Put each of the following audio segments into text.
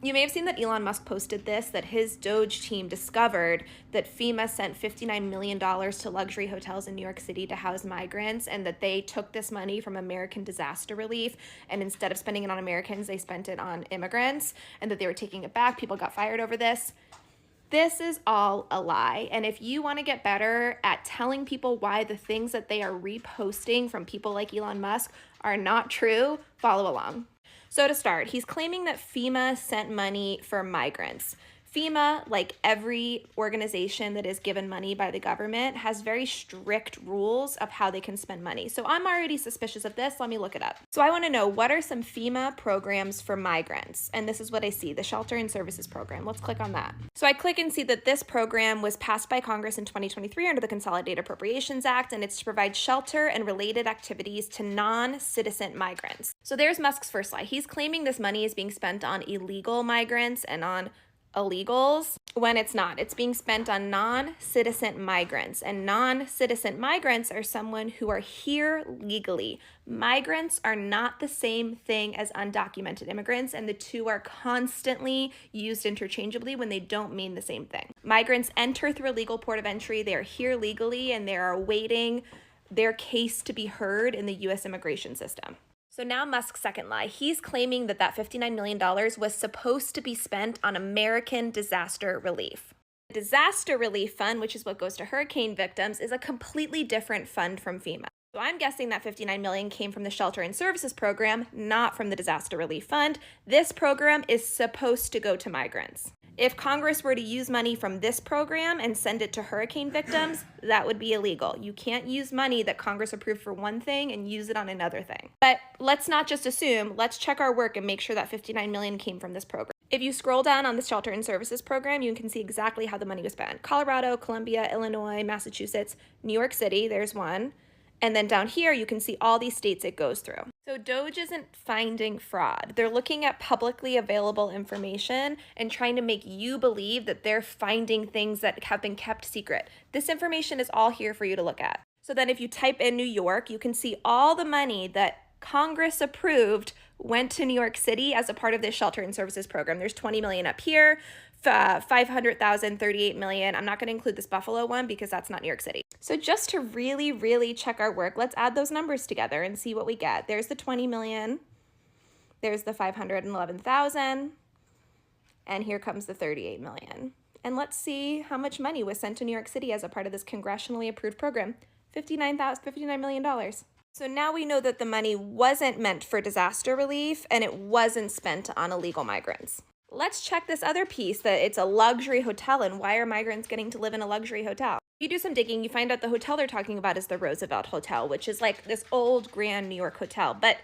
You may have seen that Elon Musk posted this, that his Doge team discovered that FEMA sent $59 million to luxury hotels in New York City to house migrants, and that they took this money from American disaster relief, and instead of spending it on Americans, they spent it on immigrants, and that they were taking it back. People got fired over this. This is all a lie. And if you want to get better at telling people why the things that they are reposting from people like Elon Musk are not true, follow along. So to start, he's claiming that FEMA sent money for migrants. FEMA, like every organization that is given money by the government, has very strict rules of how they can spend money. So I'm already suspicious of this. Let me look it up. So I want to know, what are some FEMA programs for migrants? And this is what I see, the Shelter and Services Program. Let's click on that. So I click and see that this program was passed by Congress in 2023 under the Consolidated Appropriations Act, and it's to provide shelter and related activities to non-citizen migrants. So there's Musk's first lie. He's claiming this money is being spent on illegal migrants and on illegals, when it's not. It's being spent on non-citizen migrants, and non-citizen migrants are someone who are here legally. Migrants are not the same thing as undocumented immigrants, and the two are constantly used interchangeably when they don't mean the same thing. Migrants enter through a legal port of entry. They are here legally, and they are awaiting their case to be heard in the U.S. immigration system. So now Musk's second lie. He's claiming that that $59 million was supposed to be spent on American disaster relief. The Disaster Relief Fund, which is what goes to hurricane victims, is a completely different fund from FEMA. So I'm guessing that $59 million came from the Shelter and Services Program, not from the Disaster Relief Fund. This program is supposed to go to migrants. If Congress were to use money from this program and send it to hurricane victims, that would be illegal. You can't use money that Congress approved for one thing and use it on another thing. But let's not just assume, let's check our work and make sure that $59 million came from this program. If you scroll down on the Shelter and Services Program, you can see exactly how the money was spent. Colorado, Columbia, Illinois, Massachusetts, New York City, there's one. And then down here, you can see all these states it goes through. So Doge isn't finding fraud. They're looking at publicly available information and trying to make you believe that they're finding things that have been kept secret. This information is all here for you to look at. So then if you type in New York, you can see all the money that Congress approved went to New York City as a part of this Shelter and Services Program. There's 20 million up here, 500,000, 38 million. I'm not going to include this Buffalo one because that's not New York City. So just to really, really check our work, let's add those numbers together and see what we get. There's the 20 million, there's the 511,000, and here comes the 38 million. And let's see how much money was sent to New York City as a part of this congressionally approved program. $59 million. So now we know that the money wasn't meant for disaster relief and it wasn't spent on illegal migrants. Let's check this other piece, that it's a luxury hotel, and why are migrants getting to live in a luxury hotel? If you do some digging, you find out the hotel they're talking about is the Roosevelt Hotel, which is like this old grand New York hotel. But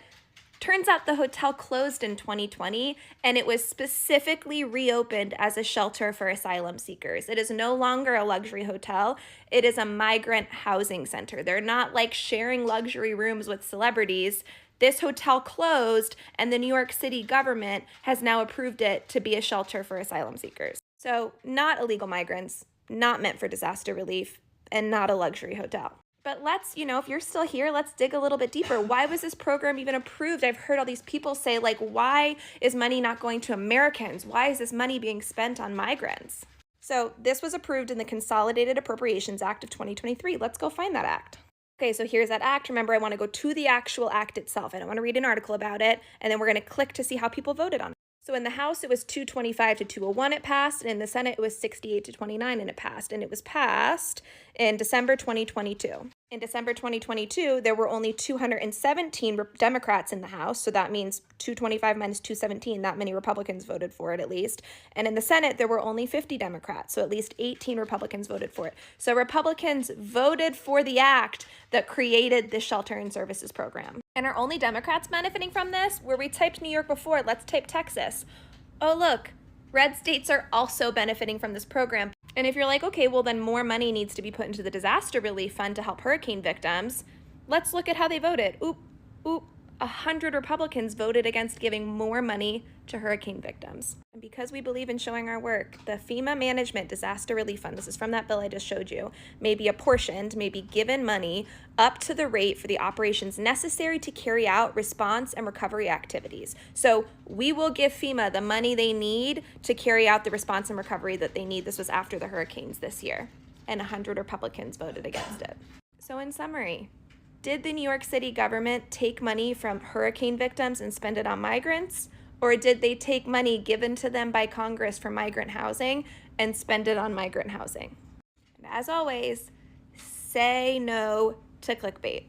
turns out the hotel closed in 2020, and it was specifically reopened as a shelter for asylum seekers. It is no longer a luxury hotel. It is a migrant housing center. They're not like sharing luxury rooms with celebrities. This hotel closed, and the New York City government has now approved it to be a shelter for asylum seekers. So not illegal migrants, not meant for disaster relief, and not a luxury hotel. But let's, if you're still here, let's dig a little bit deeper. Why was this program even approved? I've heard all these people say, like, why is money not going to Americans? Why is this money being spent on migrants? So this was approved in the Consolidated Appropriations Act of 2023. Let's go find that act. Okay, so here's that act. Remember, I want to go to the actual act itself. I don't want to read an article about it, and then we're going to click to see how people voted on it. So in the House, it was 225 to 201 it passed, and in the Senate, it was 68 to 29 and it passed. And it was passed in December 2022. In December 2022, there were only 217 Democrats in the House, so that means 225 minus 217, that many Republicans voted for it at least. And in the Senate, there were only 50 Democrats, so at least 18 Republicans voted for it. So Republicans voted for the act that created the Shelter and Services Program. And are only Democrats benefiting from this? Where we typed New York before, let's type Texas. Oh, look, red states are also benefiting from this program. And if you're like, okay, well then more money needs to be put into the Disaster Relief Fund to help hurricane victims, let's look at how they voted. 100 Republicans voted against giving more money to hurricane victims. And because we believe in showing our work, the FEMA Management Disaster Relief Fund, this is from that bill I just showed you, may be apportioned, may be given money up to the rate for the operations necessary to carry out response and recovery activities. So we will give FEMA the money they need to carry out the response and recovery that they need. This was after the hurricanes this year, and 100 Republicans voted against it. So in summary, did the New York City government take money from hurricane victims and spend it on migrants? Or did they take money given to them by Congress for migrant housing and spend it on migrant housing? And as always, say no to clickbait.